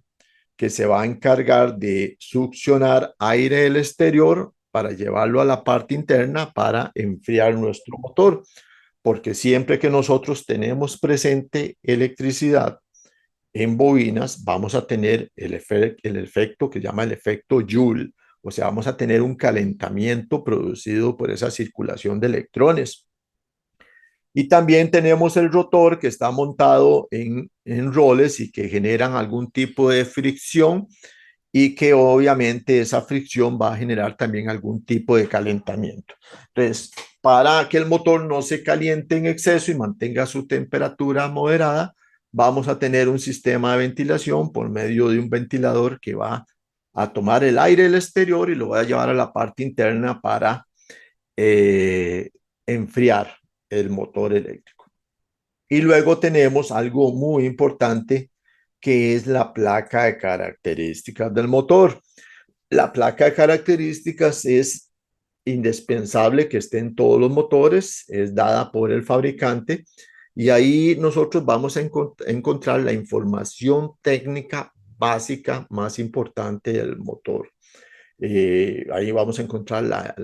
que se va a encargar de succionar aire del exterior para llevarlo a la parte interna para enfriar nuestro motor, porque siempre que nosotros tenemos presente electricidad en bobinas, vamos a tener el efecto que llama el efecto Joule, o sea, vamos a tener un calentamiento producido por esa circulación de electrones. Y también tenemos el rotor que está montado en roles y que generan algún tipo de fricción y que obviamente esa fricción va a generar también algún tipo de calentamiento. Entonces, para que el motor no se caliente en exceso y mantenga su temperatura moderada, vamos a tener un sistema de ventilación por medio de un ventilador que va a tomar el aire del exterior y lo va a llevar a la parte interna para eh, enfriar el motor eléctrico. Y luego tenemos algo muy importante que es la placa de características del motor. La placa de características es indispensable que esté en todos los motores, es dada por el fabricante y ahí nosotros vamos a encontrar la información técnica básica más importante del motor. Ahí vamos a encontrar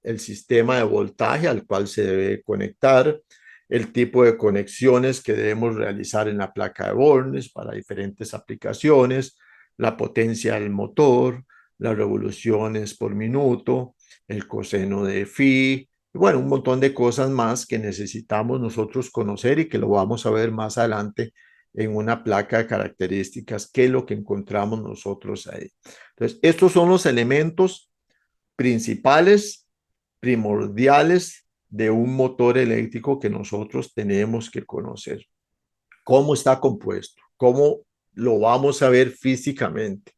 el sistema de voltaje al cual se debe conectar, el tipo de conexiones que debemos realizar en la placa de bornes para diferentes aplicaciones, la potencia del motor, las revoluciones por minuto, el coseno de phi, y bueno, un montón de cosas más que necesitamos nosotros conocer y que lo vamos a ver más adelante en una placa de características, qué es lo que encontramos nosotros ahí. Entonces, estos son los elementos principales, primordiales de un motor eléctrico que nosotros tenemos que conocer. ¿Cómo está compuesto? ¿Cómo lo vamos a ver físicamente?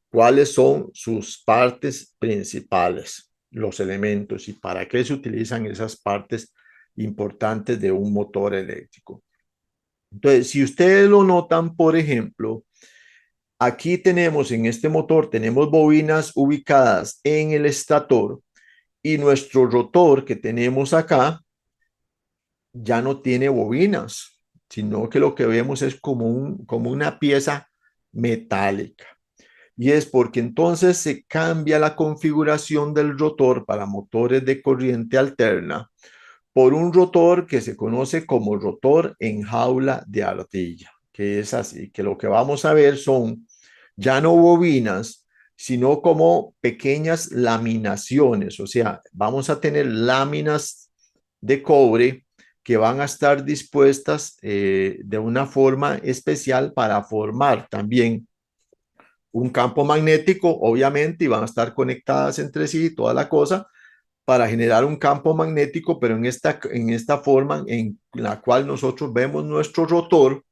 ¿Cuáles son sus partes principales, los elementos y para qué se utilizan esas partes importantes de un motor eléctrico? Entonces, si ustedes lo notan, por ejemplo, aquí tenemos en este motor, tenemos bobinas ubicadas en el estator y nuestro rotor que tenemos acá ya no tiene bobinas, sino que lo que vemos es como una pieza metálica. Y es porque entonces se cambia la configuración del rotor para motores de corriente alterna por un rotor que se conoce como rotor en jaula de ardilla, que es así, que lo que vamos a ver son ya no bobinas, sino como pequeñas laminaciones, o sea, vamos a tener láminas de cobre que van a estar dispuestas de una forma especial para formar también un campo magnético, obviamente, y van a estar conectadas entre sí, toda la cosa, para generar un campo magnético, pero en esta forma en la cual nosotros vemos nuestro rotor,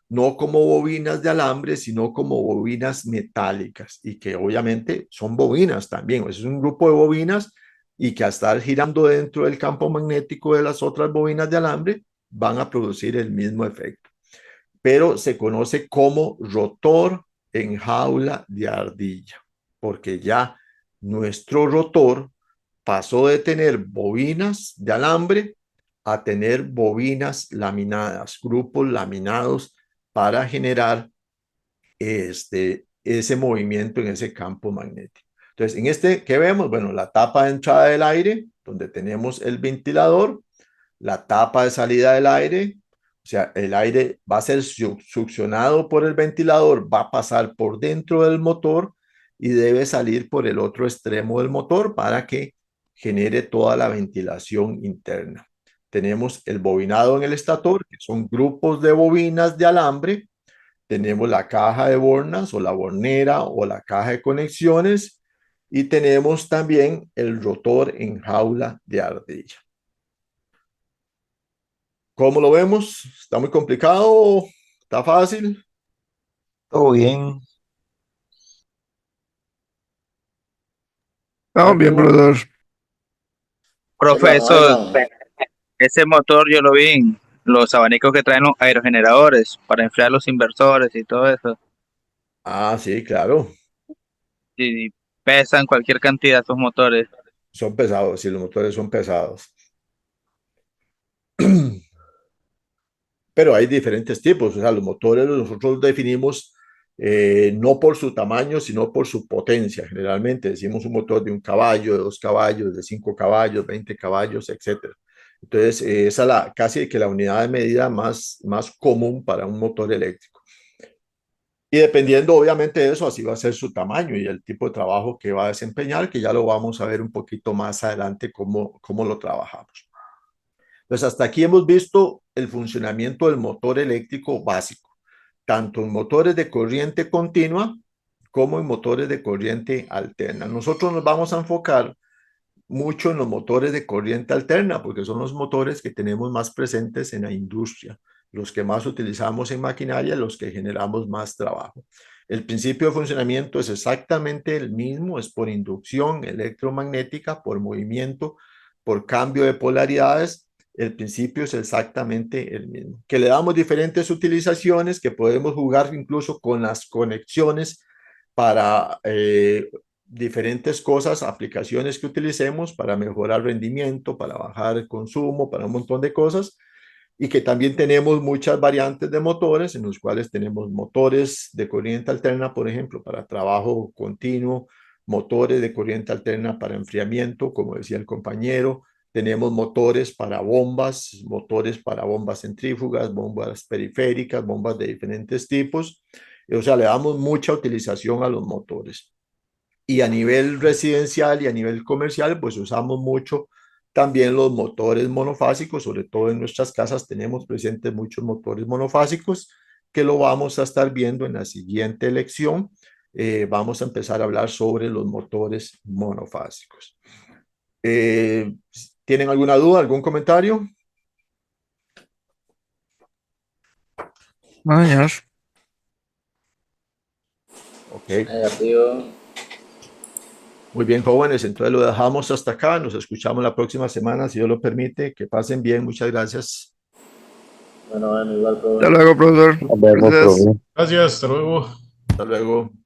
no como bobinas de alambre, sino como bobinas metálicas y que obviamente son bobinas también. Es un grupo de bobinas y que al estar girando dentro del campo magnético de las otras bobinas de alambre van a producir el mismo efecto. Pero se conoce como rotor en jaula de ardilla, porque ya nuestro rotor pasó de tener bobinas de alambre a tener bobinas laminadas, grupos laminados para generar ese movimiento en ese campo magnético. Entonces, en este, ¿qué vemos? Bueno, la tapa de entrada del aire, donde tenemos el ventilador, la tapa de salida del aire, o sea, el aire va a ser succionado por el ventilador, va a pasar por dentro del motor y debe salir por el otro extremo del motor para que genere toda la ventilación interna. Tenemos el bobinado en el estator, que son grupos de bobinas de alambre. Tenemos la caja de bornas o la bornera o la caja de conexiones y tenemos también el rotor en jaula de ardilla. ¿Cómo lo vemos? ¿Está muy complicado? ¿Está fácil? Todo bien. Estamos ¿Hay bien, preguntas? brother. Profesor, ese motor yo lo vi los abanicos que traen los aerogeneradores para enfriar los inversores y todo eso. Ah, sí, claro. Y pesan cualquier cantidad esos motores. Son pesados, sí, los motores son pesados. Pero hay diferentes tipos, o sea, los motores nosotros los definimos no por su tamaño, sino por su potencia. Generalmente decimos un motor de 1 caballo, de 2 caballos, de 5 caballos, 20 caballos, etcétera. Entonces, esa es casi que la unidad de medida más común para un motor eléctrico. Y dependiendo obviamente de eso, así va a ser su tamaño y el tipo de trabajo que va a desempeñar, que ya lo vamos a ver un poquito más adelante cómo lo trabajamos. Entonces, hasta aquí hemos visto el funcionamiento del motor eléctrico básico, tanto en motores de corriente continua como en motores de corriente alterna. Nosotros nos vamos a enfocar mucho en los motores de corriente alterna, porque son los motores que tenemos más presentes en la industria, los que más utilizamos en maquinaria, los que generamos más trabajo. El principio de funcionamiento es exactamente el mismo, es por inducción electromagnética, por movimiento, por cambio de polaridades. El principio es exactamente el mismo. Que le damos diferentes utilizaciones, que podemos jugar incluso con las conexiones para diferentes cosas, aplicaciones que utilicemos para mejorar rendimiento, para bajar el consumo, para un montón de cosas, y que también tenemos muchas variantes de motores, en los cuales tenemos motores de corriente alterna, por ejemplo, para trabajo continuo, motores de corriente alterna para enfriamiento, como decía el compañero, tenemos motores para bombas centrífugas, bombas periféricas, bombas de diferentes tipos, o sea, le damos mucha utilización a los motores. Y a nivel residencial y a nivel comercial, pues usamos mucho también los motores monofásicos, sobre todo en nuestras casas tenemos presentes muchos motores monofásicos, que lo vamos a estar viendo en la siguiente lección. Vamos a empezar a hablar sobre los motores monofásicos. ¿Tienen alguna duda, algún comentario? No, señor. Ok. Negativo. Muy bien, jóvenes, entonces lo dejamos hasta acá. Nos escuchamos la próxima semana, si Dios lo permite. Que pasen bien. Muchas gracias. Bueno, igual, Hasta luego, profesor. Nos vemos, Gracias. profe. Gracias, hasta luego. Hasta luego.